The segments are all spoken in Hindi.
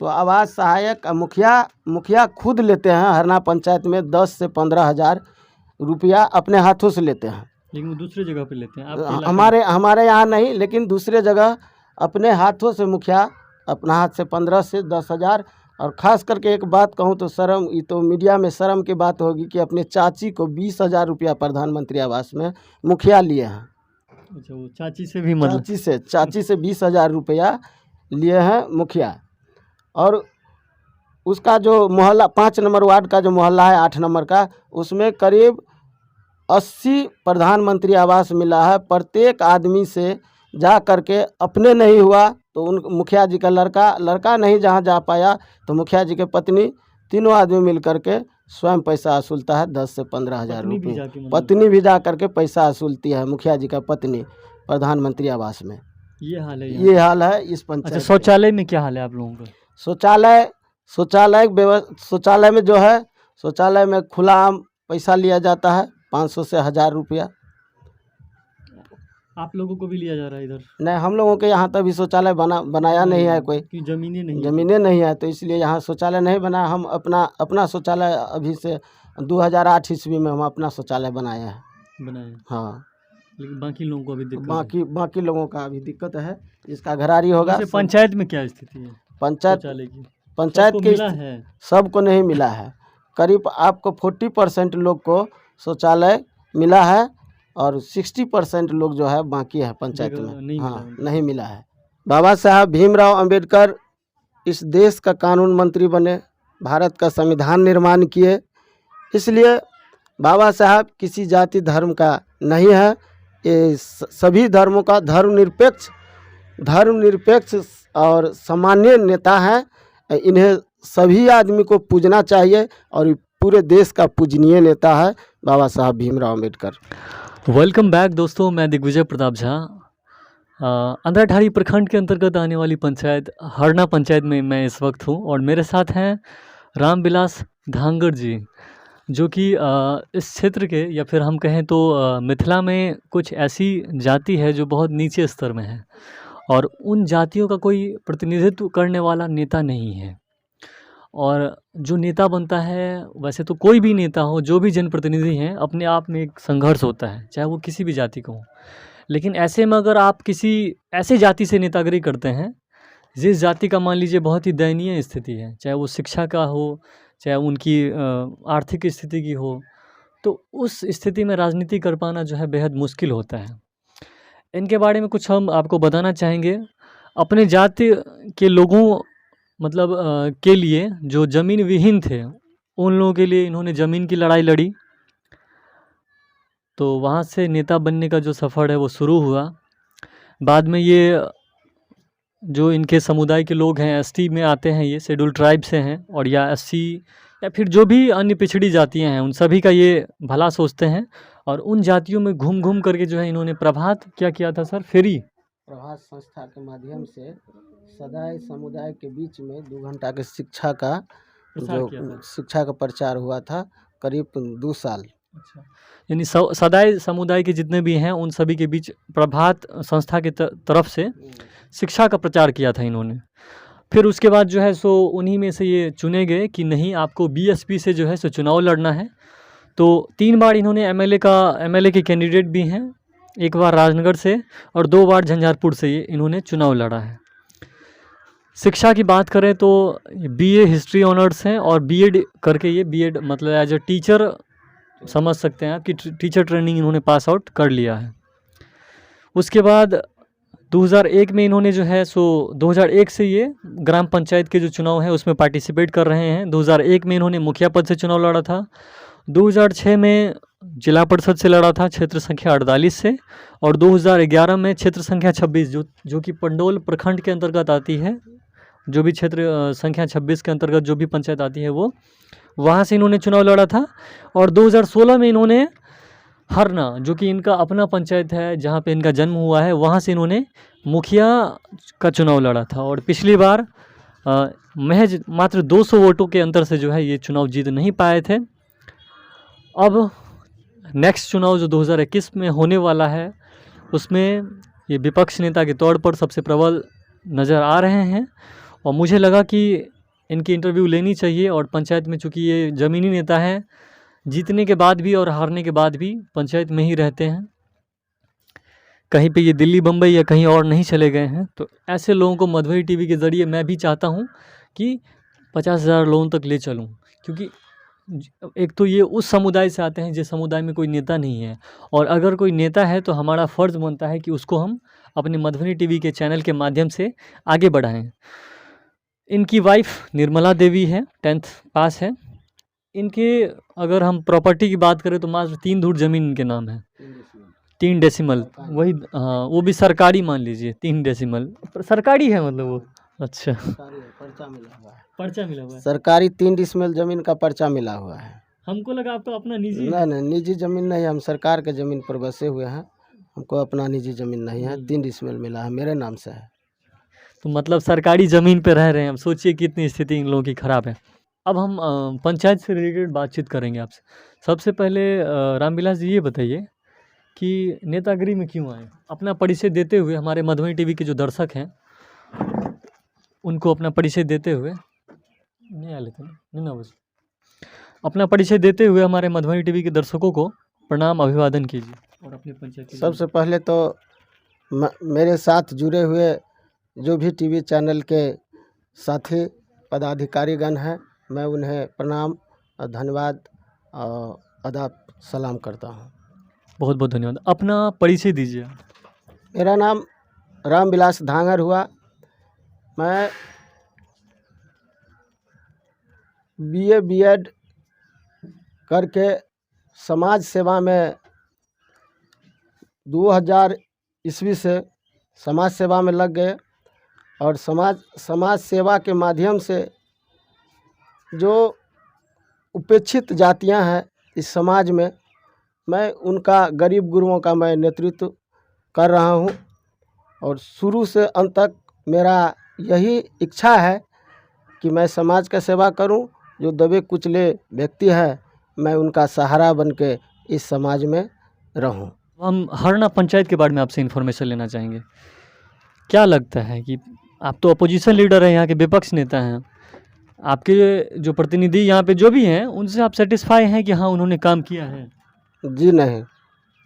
तो आवास सहायक मुखिया खुद लेते हैं हरना पंचायत में 10 से 15 हज़ार रुपया अपने हाथों से लेते हैं। लेकिन वो दूसरे जगह पे लेते हैं आपके इलाके हमारे यहाँ नहीं, लेकिन दूसरे जगह अपने हाथों से मुखिया अपना हाथ से 15 से 10 हज़ार। और ख़ास करके एक बात कहूँ तो शर्म, ये तो मीडिया में शर्म की बात होगी कि अपने चाची को 20,000 रुपया प्रधानमंत्री आवास में मुखिया लिए हैं। अच्छा, वो चाची से भी मतलब चाची से 20,000 रुपया लिए हैं मुखिया। और उसका जो मोहल्ला 5 नंबर वार्ड का जो मोहल्ला है 8 नंबर का, उसमें करीब 80 प्रधानमंत्री आवास मिला है। प्रत्येक आदमी से जा करके, अपने नहीं हुआ तो उन मुखिया जी का लड़का नहीं जहाँ जा पाया तो मुखिया जी के पत्नी, तीनों आदमी मिल करके स्वयं पैसा वसूलता है 10 से 15 हज़ार रुपये। पत्नी भी जा करके पैसा वसूलती है मुखिया जी का पत्नी प्रधानमंत्री आवास में। ये हाल है इस पंचायत। अच्छा, शौचालय में क्या हाल है आप लोगों का? शौचालय में जो है, शौचालय में खुला आम पैसा लिया जाता है 500 से 1000 रुपया। आप लोगों को भी लिया जा रहा है इधर? नहीं, हम लोगों के यहाँ तो अभी शौचालय बनाया नहीं है कोई, ज़मीनें नहीं है, तो इसलिए यहाँ शौचालय नहीं बना। हम अपना शौचालय अभी से 2008 ईस्वी में हम अपना शौचालय बनाए। हाँ, लेकिन बाकी लोगों को अभी दिक्कत बाकी लोगों का अभी दिक्कत है। इसका घरारी होगा। पंचायत में क्या स्थिति है? पंचायत की सबको नहीं मिला है। करीब आपको 40% लोग को शौचालय मिला है और 60% लोग जो है बाकी है पंचायत में। नहीं मिला है। बाबा साहब भीमराव अंबेडकर इस देश का कानून मंत्री बने, भारत का संविधान निर्माण किए, इसलिए बाबा साहब किसी जाति धर्म का नहीं है। ये सभी धर्मों का धर्मनिरपेक्ष और सामान्य नेता हैं। इन्हें सभी आदमी को पूजना चाहिए और पूरे देश का पूजनीय नेता है बाबा साहब भीमराव अम्बेडकर। वेलकम बैक दोस्तों, मैं दिग्विजय प्रताप झा। अंदरठारी प्रखंड के अंतर्गत आने वाली पंचायत हरना पंचायत में मैं इस वक्त हूँ और मेरे साथ हैं रामविलास धांगड़ जी, जो कि इस क्षेत्र के, या फिर हम कहें तो मिथिला में कुछ ऐसी जाति है जो बहुत नीचे स्तर में है और उन जातियों का कोई प्रतिनिधित्व करने वाला नेता नहीं है। और जो नेता बनता है, वैसे तो कोई भी नेता हो, जो भी जनप्रतिनिधि हैं, अपने आप में एक संघर्ष होता है, चाहे वो किसी भी जाति का हो। लेकिन ऐसे में अगर आप किसी ऐसे जाति से नेतागिरी करते हैं जिस जाति का मान लीजिए बहुत ही दयनीय स्थिति है, चाहे वो शिक्षा का हो, चाहे उनकी आर्थिक स्थिति की हो, तो उस स्थिति में राजनीति कर पाना जो है बेहद मुश्किल होता है। इनके बारे में कुछ हम आपको बताना चाहेंगे। अपने जाति के लोगों के लिए जो ज़मीन विहीन थे, उन लोगों के लिए इन्होंने ज़मीन की लड़ाई लड़ी। तो वहाँ से नेता बनने का जो सफ़र है वो शुरू हुआ। बाद में ये जो इनके समुदाय के लोग हैं, एसटी में आते हैं, ये शेड्यूल ट्राइब से हैं, और या एससी या फिर जो भी अन्य पिछड़ी जातियाँ हैं, उन सभी का ये भला सोचते हैं। और उन जातियों में घूम घूम करके जो है इन्होंने प्रभात क्या किया था सर, प्रभात संस्था के माध्यम से सदाई समुदाय के बीच में 2 घंटा के शिक्षा का प्रचार हुआ था, करीब 2 साल। अच्छा, यानी सदाई समुदाय के जितने भी हैं उन सभी के बीच प्रभात संस्था की तरफ से शिक्षा का प्रचार किया था इन्होंने। फिर उसके बाद जो है सो उन्हीं में से ये चुने गए कि नहीं, आपको बीएसपी से जो है सो चुनाव लड़ना है। तो 3 बार इन्होंने एमएलए के कैंडिडेट भी हैं, 1 बार राजनगर से और 2 बार झंझारपुर से ये इन्होंने चुनाव लड़ा है। शिक्षा की बात करें तो बीए हिस्ट्री ऑनर्स हैं और बीएड करके ये बीएड मतलब एज ए टीचर समझ सकते हैं आप कि टीचर ट्रेनिंग इन्होंने पास आउट कर लिया है। उसके बाद 2001 में इन्होंने जो है सो 2001 से ये ग्राम पंचायत के जो चुनाव है उसमें पार्टिसिपेट कर रहे हैं। 2001 में इन्होंने मुखिया पद से चुनाव लड़ा था। 2006 में जिला परिषद से लड़ा था क्षेत्र संख्या 48 से, और 2011 में क्षेत्र संख्या 26 जो कि पंडोल प्रखंड के अंतर्गत आती है, जो भी क्षेत्र संख्या 26 के अंतर्गत जो भी पंचायत आती है वो वहाँ से इन्होंने चुनाव लड़ा था। और 2016 में इन्होंने हरना, जो कि इनका अपना पंचायत है जहाँ पे इनका जन्म हुआ है, वहाँ से इन्होंने मुखिया का चुनाव लड़ा था। और पिछली बार महज मात्र 200 वोटों के अंतर से जो है ये चुनाव जीत नहीं पाए थे। अब नेक्स्ट चुनाव जो 2021 में होने वाला है उसमें ये विपक्ष नेता के तौर पर सबसे प्रबल नज़र आ रहे हैं और मुझे लगा कि इनकी इंटरव्यू लेनी चाहिए। और पंचायत में चूँकि ये ज़मीनी नेता हैं, जीतने के बाद भी और हारने के बाद भी पंचायत में ही रहते हैं, कहीं पे ये दिल्ली बम्बई या कहीं और नहीं चले गए हैं। तो ऐसे लोगों को मधुबनी टीवी के ज़रिए मैं भी चाहता हूँ कि 50,000 लोगों तक ले चलूँ, क्योंकि एक तो ये उस समुदाय से आते हैं जिस समुदाय में कोई नेता नहीं है, और अगर कोई नेता है तो हमारा फ़र्ज़ बनता है कि उसको हम अपने मधुबनी टीवी के चैनल के माध्यम से आगे बढ़ाएं। इनकी वाइफ निर्मला देवी है, 10th पास है। इनके अगर हम प्रॉपर्टी की बात करें तो मात्र 3 धुर ज़मीन इनके नाम है, 3 डेसिमल, वही हाँ, वो भी सरकारी मान लीजिए, 3 डेसिमल सरकारी है मतलब वो। अच्छा, पर्चा मिला हुआ है, पर्चा मिला हुआ है। सरकारी 3 डिसमिल जमीन का पर्चा मिला हुआ है। हमको लगा आपका अपना निजी नहीं नहीं, निजी जमीन नहीं, हम सरकार के जमीन पर बसे हुए हैं, हमको अपना निजी जमीन नहीं है। 3 डिसमिल मिला है, मेरे नाम से है। तो मतलब सरकारी ज़मीन पे रह रहे हैं। अब सोचिए कितनी स्थिति इन लोगों की ख़राब है। अब हम पंचायत से रिलेटेड बातचीत करेंगे आपसे। सबसे पहले रामविलास जी ये बताइए कि नेतागिरी में क्यों आए? अपना परिचय देते हुए हमारे मधुबनी टीवी के जो दर्शक हैं उनको अपना परिचय देते हुए नहीं आ लेते नहीं ना बस अपना परिचय देते हुए हमारे मधुबनी टीवी के दर्शकों को प्रणाम अभिवादन कीजिए और अपने पंचायत के सबसे पहले तो मेरे साथ जुड़े हुए जो भी टीवी चैनल के साथी पदाधिकारीगण हैं, मैं उन्हें प्रणाम और धन्यवाद और आदाब सलाम करता हूँ। बहुत बहुत धन्यवाद। अपना परिचय दीजिए। मेरा नाम रामविलास धांगर हुआ। मैं बीए बीएड करके समाज सेवा में 2000 ईस्वी से समाज सेवा में लग गए, और समाज सेवा के माध्यम से जो उपेक्षित जातियां हैं इस समाज में, मैं उनका गरीब गुरुओं का मैं नेतृत्व कर रहा हूं। और शुरू से अंत तक मेरा यही इच्छा है कि मैं समाज का सेवा करूं। जो दबे कुचले व्यक्ति हैं, मैं उनका सहारा बन के इस समाज में रहूं। हम हरना पंचायत के बारे में आपसे इन्फॉर्मेशन लेना चाहेंगे। क्या लगता है कि आप तो अपोजिशन लीडर हैं, यहाँ के विपक्ष नेता हैं, आपके जो प्रतिनिधि यहाँ पे जो भी हैं उनसे आप सेटिस्फाई हैं कि हाँ उन्होंने काम किया है? जी नहीं।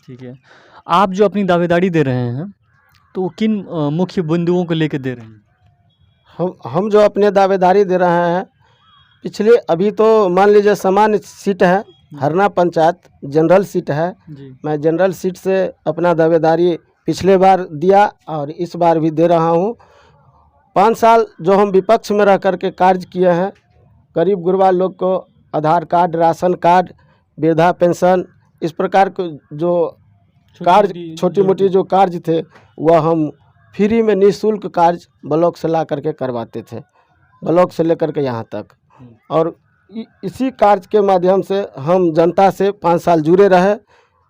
ठीक है। आप जो अपनी दावेदारी दे रहे हैं तो वो किन मुख्य बिंदुओं को लेकर दे रहे हैं? हम जो अपने दावेदारी दे रहे हैं, पिछले अभी तो मान लीजिए सामान्य सीट है, हरना पंचायत जनरल सीट है जी। मैं जनरल सीट से अपना दावेदारी पिछले बार दिया और इस बार भी दे रहा हूँ। 5 साल जो हम विपक्ष में रह कर के कार्य किए हैं, गरीब गुरबा लोग को आधार कार्ड, राशन कार्ड, वृद्धा पेंशन, इस प्रकार के जो कार्य छोटी मोटी जो कार्य थे वह हम फ्री में निःशुल्क कार्य ब्लॉक से ला करके करवाते थे, ब्लॉक से लेकर के यहाँ तक। और इसी कार्य के माध्यम से हम जनता से 5 साल जुड़े रहे।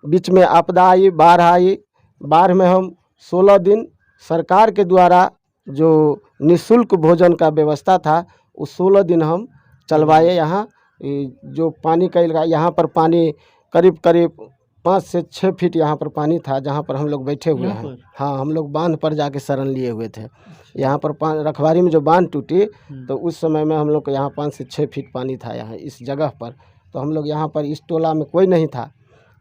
बीच में आपदा आई, बाढ़ आई, बाढ़ में हम 16 दिन सरकार के द्वारा जो निःशुल्क भोजन का व्यवस्था था उस 16 दिन हम चलवाए। यहाँ जो पानी का इलाका, यहाँ पर पानी करीब करीब 5 से 6 फीट यहाँ पर पानी था जहाँ पर हम लोग बैठे हुए हैं। हाँ, हम लोग बांध पर जाके शरण लिए हुए थे। यहाँ पर रखवारी में जो बांध टूटी तो उस समय में हम लोग को यहाँ 5 से 6 फीट पानी था यहाँ इस जगह पर। तो हम लोग यहाँ पर इस टोला में कोई नहीं था,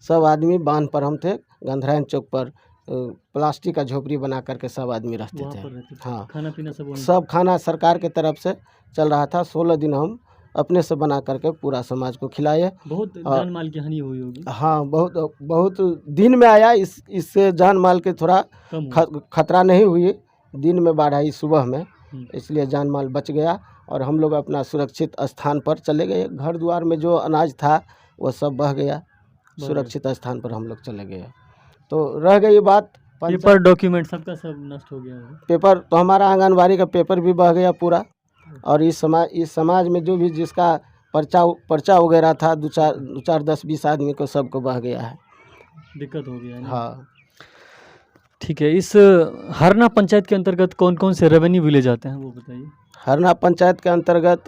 सब आदमी बांध पर हम थे। गंधरायन चौक पर प्लास्टिक का झोपड़ी बना करके सब आदमी रहते थे। हाँ, खाना पीना सब खाना सरकार के तरफ से चल रहा था। 16 दिन हम अपने से बना करके पूरा समाज को खिलाए। बहुत जान माल की हानि हुई होगी। हाँ, बहुत दिन में आया। इससे जान माल के थोड़ा खतरा नहीं हुई। दिन में बाढ़ आई सुबह में, इसलिए जान माल बच गया और हम लोग अपना सुरक्षित स्थान पर चले गए। घर द्वार में जो अनाज था वो सब बह गया, सुरक्षित स्थान पर हम लोग चले गए। तो रह गई बात पेपर डॉक्यूमेंट सबका सब नष्ट हो गया है। पेपर तो हमारा आंगनबाड़ी का पेपर भी बह गया पूरा। और इस समाज में जो भी जिसका पर्चा वगैरह था 2-4 10-20 आदमी को सबको बह गया है, दिक्कत हो गया है। हाँ, ठीक है। इस हरना पंचायत के अंतर्गत कौन कौन से रेवेन्यू विलेज आते हैं वो बताइए। हरना पंचायत के अंतर्गत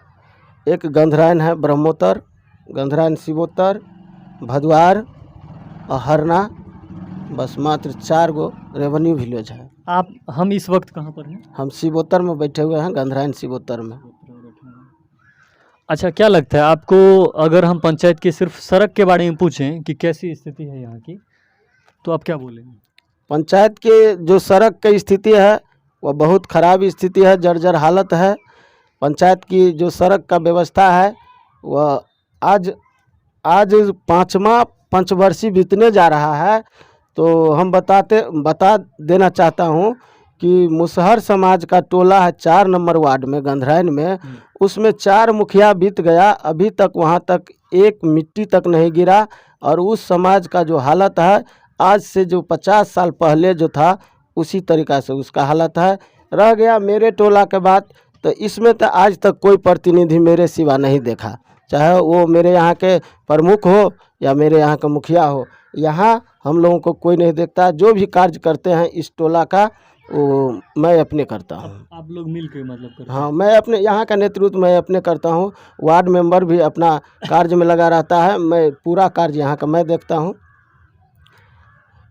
एक गंधरायन है, ब्रह्मोत्तर, गंधरायन शिवोत्तर, भदवार और हरना, बस मात्र 4 गो रेवेन्यू विलेज है। आप हम इस वक्त कहाँ पर हैं? हम शिवोत्तर में बैठे हुए हैं, गंधराइन शिवोत्तर में। अच्छा, क्या लगता है आपको, अगर हम पंचायत की सिर्फ सड़क के बारे में पूछें कि कैसी स्थिति है यहाँ की, तो आप क्या बोलेंगे? पंचायत के जो सड़क की स्थिति है वह बहुत ख़राब स्थिति है, जर्जर हालत है। पंचायत की जो सड़क का व्यवस्था है वह आज आज पाँचवा पंचवर्षीय बीतने जा रहा है। तो हम बता देना चाहता हूँ कि मुसहर समाज का टोला है 4 नंबर वार्ड में गंधराइन में, उसमें 4 मुखिया बीत गया, अभी तक वहाँ तक एक मिट्टी तक नहीं गिरा। और उस समाज का जो हालत है आज से जो 50 साल पहले जो था उसी तरीक़ा से उसका हालत है। रह गया मेरे टोला के बात, तो इसमें तो आज तक कोई प्रतिनिधि मेरे सिवा नहीं देखा, चाहे वो मेरे यहाँ के प्रमुख हो या मेरे यहाँ का मुखिया हो। यहाँ हम लोगों को कोई नहीं देखता। जो भी कार्य करते हैं इस टोला का वो मैं अपने करता हूँ। आप लोग मिल के मतलब करते हैं? हाँ, मैं अपने यहाँ का नेतृत्व मैं अपने करता हूँ। वार्ड मेंबर भी अपना कार्य में लगा रहता है, मैं पूरा कार्य यहाँ का मैं देखता हूँ।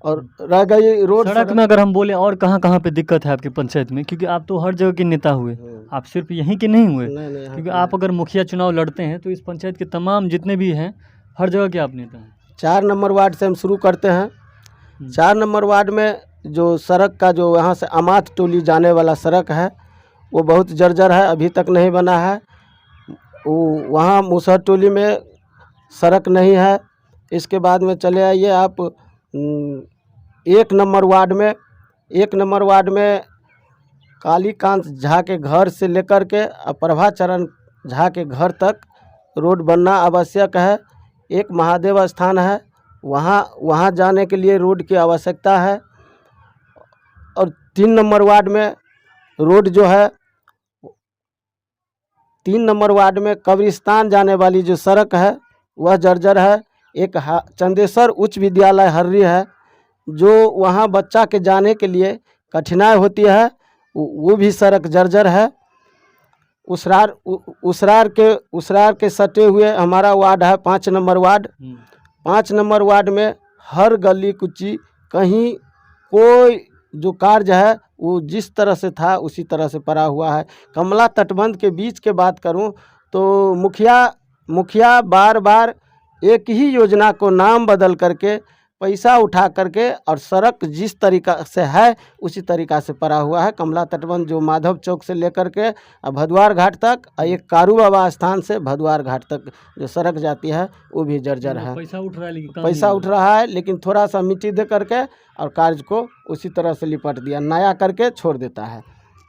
और रह गई रोड सड़क में अगर हम बोले और कहाँ पे दिक्कत है आपकी पंचायत में, क्योंकि आप तो हर जगह के नेता हुए, आप सिर्फ यहीं के नहीं हुए, नहीं, क्योंकि आप अगर मुखिया चुनाव लड़ते हैं तो इस पंचायत के तमाम जितने भी हैं हर जगह के आप नेता हैं। 4 नंबर वार्ड से हम शुरू करते हैं। 4 नंबर वार्ड में जो सड़क का जो यहाँ से अमात टोली जाने वाला सड़क है वो बहुत जर्जर है, अभी तक नहीं बना है। वहाँ मुसहर टोली में सड़क नहीं है। इसके बाद में चले आइए आप 1 नंबर वार्ड में कालीकांत झा के घर से लेकर के प्रभाचरण झा के घर तक रोड बनना आवश्यक है। एक महादेव स्थान है, वहाँ जाने के लिए रोड की आवश्यकता है। और 3 नंबर वार्ड में रोड जो है 3 नंबर वार्ड में कब्रिस्तान जाने वाली जो सड़क है वह जर्जर है। एक चंदेश्वर उच्च विद्यालय हर्री है, जो वहाँ बच्चा के जाने के लिए कठिनाई होती है, वो भी सड़क जर्जर है। उसरार के सटे हुए हमारा वार्ड है 5 नंबर वार्ड। 5 नंबर वार्ड में हर गली कुची कहीं कोई जो कार्य है वो जिस तरह से था उसी तरह से पड़ा हुआ है। कमला तटबंध के बीच के बात करूं तो मुखिया बार बार एक ही योजना को नाम बदल करके पैसा उठा करके और सड़क जिस तरीक़ा से है उसी तरीक़ा से पड़ा हुआ है। कमला तटबंध जो माधव चौक से लेकर के भदवार घाट तक और एक कारू बाबा स्थान से भदवार घाट तक जो सड़क जाती है वो भी जर्जर है। पैसा उठ रहा है लेकिन पैसा उठ रहा है, लेकिन थोड़ा सा मिट्टी दे करके और कार्य को उसी तरह से लिपट दिया, नया करके छोड़ देता है।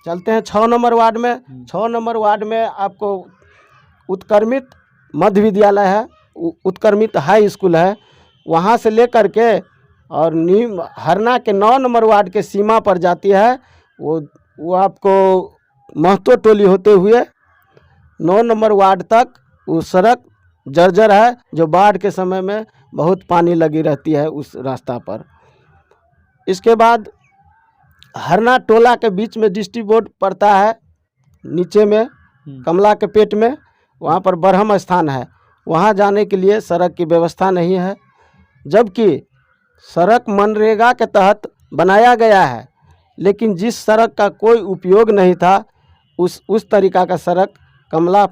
चलते हैं 6 नंबर वार्ड में। 6 नंबर वार्ड में आपको उत्क्रमित मध्य विद्यालय है, उत्क्रमित हाई स्कूल है, वहाँ से लेकर के और न्यू हरना के 9 नंबर वार्ड के सीमा पर जाती है। वो आपको महतो टोली होते हुए 9 नंबर वार्ड तक वो सड़क जर्जर है, जो बाढ़ के समय में बहुत पानी लगी रहती है उस रास्ता पर। इसके बाद हरना टोला के बीच में डिस्ट्रिक्ट बोर्ड पड़ता है, नीचे में कमला के पेट में, वहाँ पर ब्रह्म स्थान है, वहाँ जाने के लिए सड़क की व्यवस्था नहीं है। जबकि सड़क मनरेगा के तहत बनाया गया है, लेकिन जिस सड़क का कोई उपयोग नहीं था उस तरीक़ा का सड़क कमला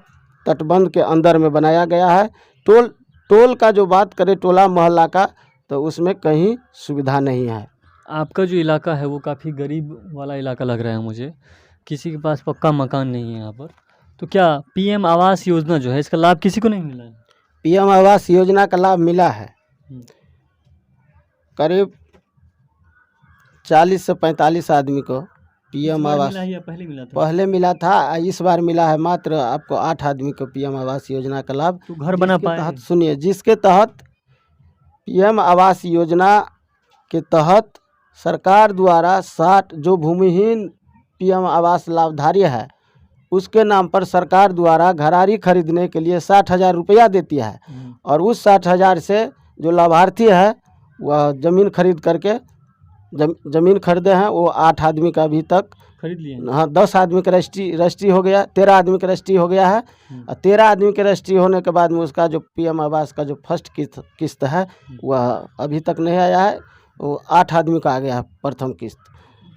तटबंध के अंदर में बनाया गया है। टोल का जो बात करें टोला मोहल्ला का, तो उसमें कहीं सुविधा नहीं है। आपका जो इलाका है वो काफ़ी गरीब वाला इलाका लग रहा है मुझे, किसी के पास पक्का मकान नहीं है यहाँ पर, तो क्या पीएम आवास योजना जो है इसका लाभ किसी को नहीं मिला है? पीएम आवास योजना का लाभ मिला है, करीब 40 से 45 आदमी को पीएम आवास पहले मिला था, इस बार मिला है मात्र आपको 8 आदमी को पीएम आवास योजना का लाभ। तो घर बना पाए? सुनिए, जिसके तहत पीएम आवास योजना के तहत सरकार द्वारा 60 जो भूमिहीन पीएम आवास लाभधारी है उसके नाम पर सरकार द्वारा घरारी खरीदने के लिए 60,000 रुपया देती है, और उस 60,000 से जो लाभार्थी है वह ज़मीन खरीद करके ज़मीन खरीदे हैं। वो 8 आदमी का अभी तक खरीद लिए, हाँ 10 आदमी का रजिस्ट्री हो गया, 13 आदमी का रजिस्ट्री हो गया है। और 13 आदमी के रजिस्ट्री होने के बाद में उसका जो पीएम आवास का जो फर्स्ट किस्त है वह अभी तक नहीं आया है, वो 8 आदमी का आ गया है प्रथम किस्त।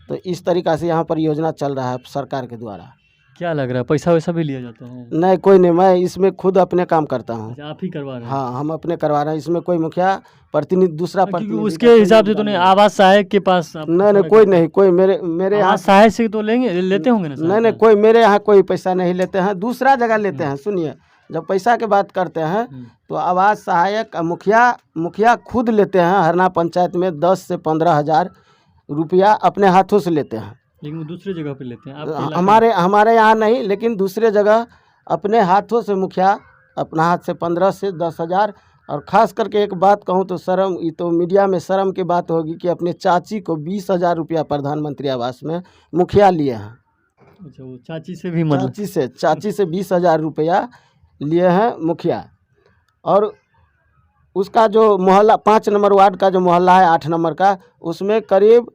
तो इस तरीक़ा से यहाँ पर योजना चल रहा है सरकार के द्वारा। क्या लग रहा है, पैसा वैसा भी लिया जाता है? नहीं, कोई नहीं, मैं इसमें खुद अपने काम करता हूँ। अच्छा, आप ही करवा रहे हैं? हाँ, हम अपने करवा रहे हैं, इसमें कोई मुखिया प्रतिनिधि दूसरा क्योंकि प्रतिनिधि उसके हिसाब से तो नहीं, आवास सहायक के पास आप नहीं नहीं, कोई नहीं, कोई मेरे यहाँ आवास सहायक से तो लेते होंगे ना नहीं नहीं, सहायता? कोई मेरे यहाँ कोई पैसा नहीं लेते हैं, दूसरा जगह लेते हैं। सुनिए, जब पैसा की बात करते हैं तो आवास सहायक मुखिया खुद लेते हैं हरना पंचायत में 10 से 15 हज़ार रुपया अपने हाथों से लेते हैं। लेकिन वो दूसरे जगह पे लेते हैं, आपके इलाके हमारे यहाँ नहीं, लेकिन दूसरे जगह अपने हाथों से मुखिया अपना हाथ से 15 से 10 हज़ार। और ख़ास करके एक बात कहूँ तो शर्म, ये तो मीडिया में शर्म की बात होगी कि अपने चाची को 20,000 रुपया प्रधानमंत्री आवास में मुखिया लिए हैं। अच्छा, वो चाची से भी मतलब चाची से 20,000 रुपया लिए हैं मुखिया। और उसका जो मोहल्ला 5 नंबर वार्ड का जो मोहल्ला है 8 नंबर का, उसमें करीब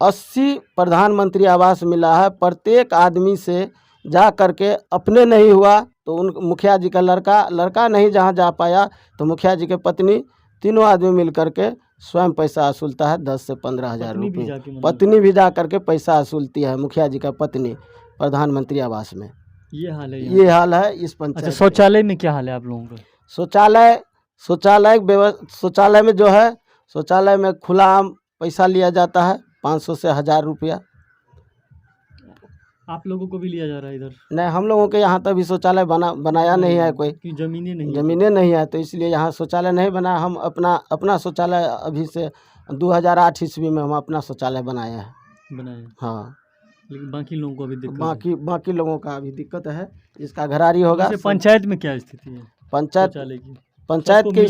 80 प्रधानमंत्री आवास मिला है। प्रत्येक आदमी से जा करके, अपने नहीं हुआ तो उन मुखिया जी का लड़का नहीं जहाँ जा पाया तो मुखिया जी के पत्नी, तीनों आदमी मिल करके स्वयं पैसा वसूलता है 10 से 15 हज़ार रुपये। पत्नी भी जा करके पैसा वसूलती है मुखिया जी का पत्नी प्रधानमंत्री आवास में। ये हाल है ये हाल है इस पंचायत। अच्छा, शौचालय में क्या हाल है आप लोगों का? शौचालय में जो है, शौचालय में खुला आम पैसा लिया जाता है 500 से 1000 रुपया। आप लोगों को भी लिया जा रहा है इधर? नहीं, हम लोगों के यहाँ तभी शौचालय बनाया नहीं है कोई, कि ज़मीनें नहीं है, तो इसलिए यहाँ शौचालय नहीं बना। हम अपना शौचालय अभी से 2008 ईस्वी में हम अपना शौचालय बनाए। हाँ, लेकिन बाकी लोगों को अभी दिक्कत बाकी लोगों का अभी दिक्कत है। इसका घरारी होगा। पंचायत में क्या स्थिति है? पंचायत की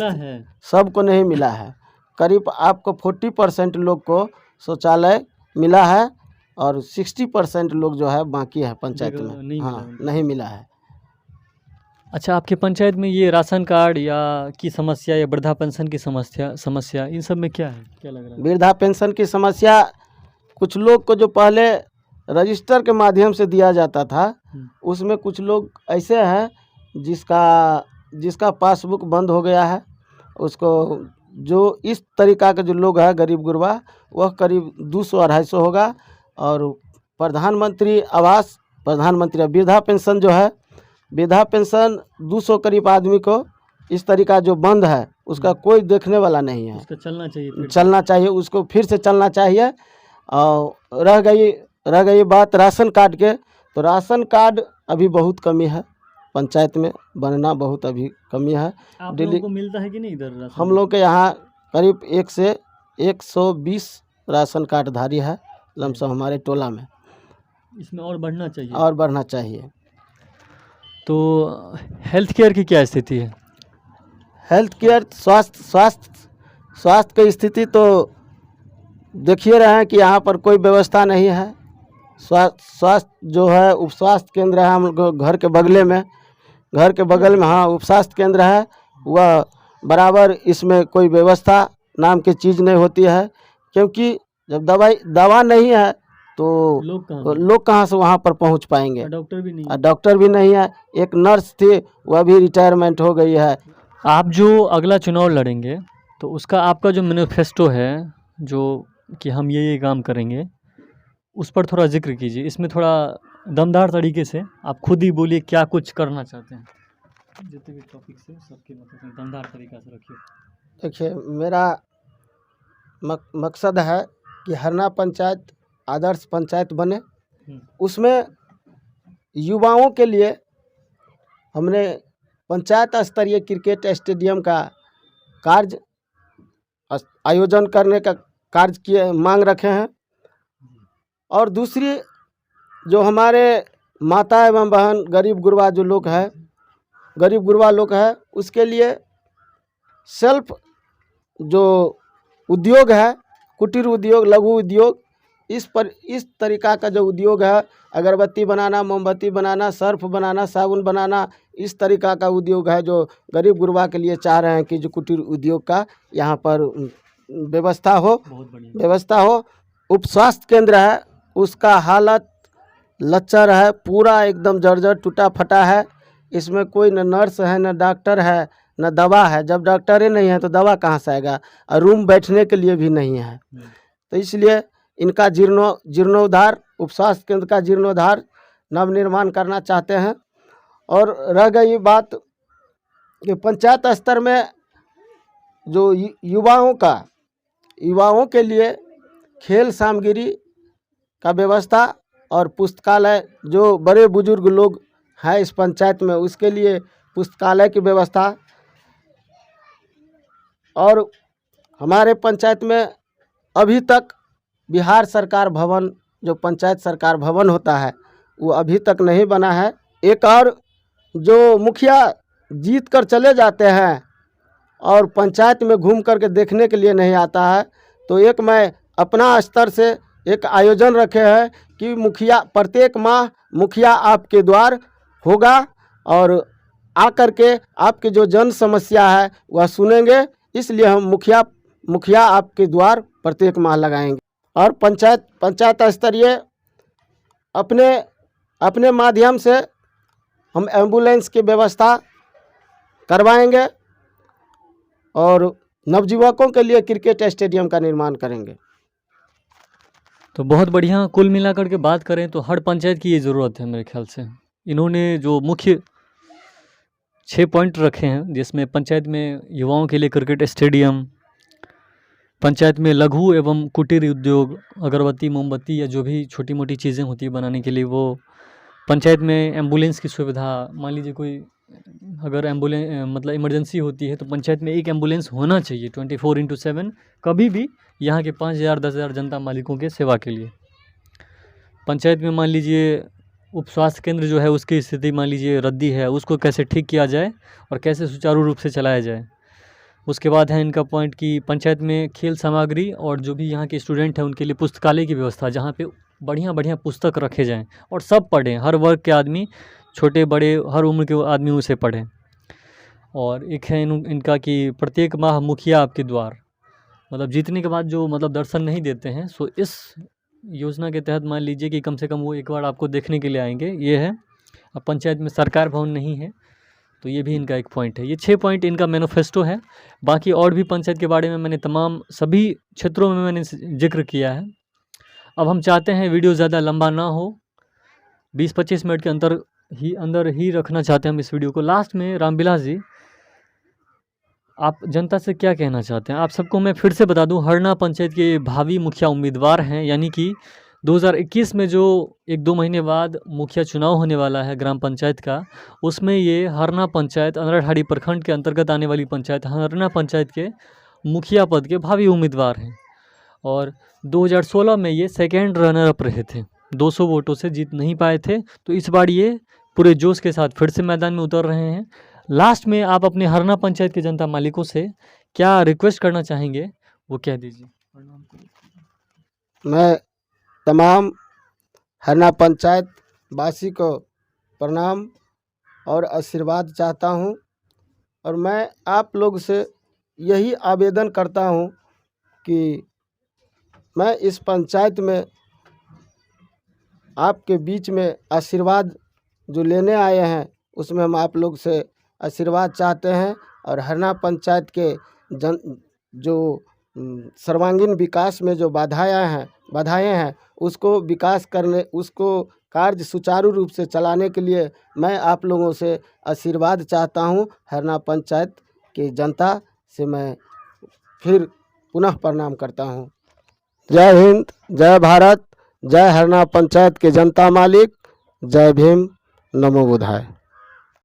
सबको नहीं मिला है। करीब आपको 40% लोग को शौचालय मिला है और 60% लोग जो है बाकी है पंचायत में। हाँ, नहीं मिला है। अच्छा, आपके पंचायत में ये राशन कार्ड की समस्या या वृद्धा पेंशन की समस्या इन सब में क्या है, क्या लग रहा है? वृद्धा पेंशन की समस्या, कुछ लोग को जो पहले रजिस्टर के माध्यम से दिया जाता था, उसमें कुछ लोग ऐसे हैं जिसका पासबुक बंद हो गया है। उसको जो इस तरीक़ा के जो लोग हैं गरीब गुरबा, वह करीब 200-250 होगा। और प्रधानमंत्री वृद्धा पेंशन जो है, वृद्धा पेंशन 200 करीब आदमी को इस तरीक़ा जो बंद है उसका कोई देखने वाला नहीं है। उसका चलना चाहिए, उसको फिर से चलना चाहिए। और रह गई बात राशन कार्ड के, तो राशन कार्ड अभी बहुत कमी है पंचायत में, बनना बहुत अभी कमी है। आप लोगों को मिलता है कि नहीं इधर राशन? हम लोग के यहाँ करीब 1 से 120 राशन कार्ड धारी है लमसम हमारे टोला में। इसमें और बढ़ना चाहिए। तो हेल्थ केयर की क्या स्थिति है? हेल्थ केयर, स्वास्थ्य की स्थिति तो देखिए रहे हैं कि यहाँ पर कोई व्यवस्था नहीं है। स्वास्थ्य जो है, उप स्वास्थ्य केंद्र है हम लोग घर के बगल में हाँ, उप स्वास्थ्य केंद्र है, वह बराबर इसमें कोई व्यवस्था नाम की चीज़ नहीं होती है। क्योंकि जब दवा नहीं है तो लोग कहाँ से वहाँ पर पहुँच पाएंगे? डॉक्टर भी नहीं है। एक नर्स थी, वह भी रिटायरमेंट हो गई है। आप जो अगला चुनाव लड़ेंगे तो उसका आपका जो मैनिफेस्टो है, जो कि हम ये काम करेंगे, उस पर थोड़ा जिक्र कीजिए। इसमें थोड़ा दमदार तरीके से आप खुद ही बोलिए क्या कुछ करना चाहते हैं। जितने भी टॉपिक से सबके मतलब दमदार तरीका से रखिए। देखिए, मेरा मकसद है कि हरना पंचायत आदर्श पंचायत बने। उसमें युवाओं के लिए हमने पंचायत स्तरीय क्रिकेट स्टेडियम का कार्य आयोजन करने का कार्य मांग रखे हैं। और दूसरी जो हमारे माता एवं बहन गरीब गुरबा लोग हैं, उसके लिए सेल्फ जो उद्योग है, कुटीर उद्योग, लघु उद्योग, इस तरीक़ा का जो उद्योग है, अगरबत्ती बनाना, मोमबत्ती बनाना, सर्फ बनाना, साबुन बनाना, इस तरीक़ा का उद्योग है जो गरीब गुरबा के लिए चाह रहे हैं कि जो कुटीर उद्योग का यहाँ पर व्यवस्था हो। उप स्वास्थ्य केंद्र है, उसका हालत लच्चर है, पूरा एकदम जर्जर टूटा फटा है। इसमें कोई न नर्स है, न डॉक्टर है, न दवा है। जब डॉक्टर ही नहीं है तो दवा कहाँ से आएगा? और रूम बैठने के लिए भी नहीं है। तो इसलिए इनका जीर्णोद्धार, उप स्वास्थ्य केंद्र का जीर्णोद्धार, नवनिर्माण करना चाहते हैं। और रह गई बात कि पंचायत स्तर में जो युवाओं के लिए खेल सामग्री का व्यवस्था और पुस्तकालय, जो बड़े बुजुर्ग लोग हैं इस पंचायत में, उसके लिए पुस्तकालय की व्यवस्था। और हमारे पंचायत में अभी तक बिहार सरकार भवन, जो पंचायत सरकार भवन होता है, वो अभी तक नहीं बना है। एक और जो मुखिया जीत कर चले जाते हैं और पंचायत में घूम कर के देखने के लिए नहीं आता है, तो एक मैं अपना स्तर से एक आयोजन रखे हैं कि मुखिया प्रत्येक माह मुखिया आपके द्वार होगा और आकर के आपकी जो जन समस्या है वह सुनेंगे। इसलिए हम मुखिया आपके द्वार प्रत्येक माह लगाएंगे। और पंचायत स्तरीय अपने माध्यम से हम एम्बुलेंस की व्यवस्था करवाएंगे और नवयुवकों के लिए क्रिकेट स्टेडियम का निर्माण करेंगे। तो बहुत बढ़िया। कुल मिलाकर के बात करें तो हर पंचायत की ये ज़रूरत है मेरे ख्याल से। इन्होंने जो मुख्य 6 पॉइंट रखे हैं, जिसमें पंचायत में युवाओं के लिए क्रिकेट स्टेडियम, पंचायत में लघु एवं कुटीर उद्योग, अगरबत्ती, मोमबत्ती या जो भी छोटी मोटी चीज़ें होती है बनाने के लिए वो, पंचायत में एम्बुलेंस की सुविधा। मान लीजिए कोई अगर मतलब इमरजेंसी होती है तो पंचायत में एक एम्बुलेंस होना चाहिए 24/7, कभी भी यहाँ के 5,000 10,000 जनता मालिकों के सेवा के लिए। पंचायत में मान लीजिए उप स्वास्थ्य केंद्र जो है उसकी स्थिति मान लीजिए रद्दी है, उसको कैसे ठीक किया जाए और कैसे सुचारू रूप से चलाया जाए। उसके बाद है इनका पॉइंट कि पंचायत में खेल सामग्री और जो भी यहाँ के स्टूडेंट हैं उनके लिए पुस्तकालय की व्यवस्था, जहाँ पे बढ़िया पुस्तक रखे जाएं और सब पढ़ें, हर वर्ग के आदमी, छोटे बड़े हर उम्र के आदमी उसे पढ़ें। और एक है इनका कि प्रत्येक माह मुखिया आपके द्वार, मतलब जीतने के बाद जो मतलब दर्शन नहीं देते हैं, सो इस योजना के तहत मान लीजिए कि कम से कम वो एक बार आपको देखने के लिए आएंगे। ये है। अब पंचायत में सरकार भवन नहीं है तो ये भी इनका एक पॉइंट है। ये 6 पॉइंट इनका मैनिफेस्टो है। बाकी और भी पंचायत के बारे में मैंने तमाम सभी क्षेत्रों में मैंने जिक्र किया है। अब हम चाहते हैं वीडियो ज़्यादा लंबा ना हो, 20-25 मिनट के अंदर ही रखना चाहते हैं हम इस वीडियो को। लास्ट में रामविलास जी, आप जनता से क्या कहना चाहते हैं? आप सबको मैं फिर से बता दूं, हरना पंचायत के भावी मुखिया उम्मीदवार हैं, यानी कि 2021 में जो 1-2 महीने बाद मुखिया चुनाव होने वाला है ग्राम पंचायत का, उसमें ये हरना पंचायत अंदरहाड़ी प्रखंड के अंतर्गत आने वाली पंचायत हरना पंचायत के मुखिया पद के भावी उम्मीदवार हैं। और 2016 में ये सेकेंड रनर अप रहे थे, 200 वोटों से जीत नहीं पाए थे। तो इस बार ये पूरे जोश के साथ फिर से मैदान में उतर रहे हैं। लास्ट में आप अपने हरना पंचायत के जनता मालिकों से क्या रिक्वेस्ट करना चाहेंगे, वो कह दीजिए। मैं तमाम हरना पंचायत वासी को प्रणाम और आशीर्वाद चाहता हूं। और मैं आप लोग से यही आवेदन करता हूं कि मैं इस पंचायत में आपके बीच में आशीर्वाद जो लेने आए हैं, उसमें हम आप लोग से आशीर्वाद चाहते हैं। और हरना पंचायत के जो सर्वांगीण विकास में जो बाधाएं हैं उसको कार्य सुचारू रूप से चलाने के लिए मैं आप लोगों से आशीर्वाद चाहता हूं। हरना पंचायत की जनता से मैं फिर पुनः प्रणाम करता हूं। जय हिंद, जय भारत, जय हरना पंचायत के जनता मालिक, जय भीम, नमो बुद्धाय।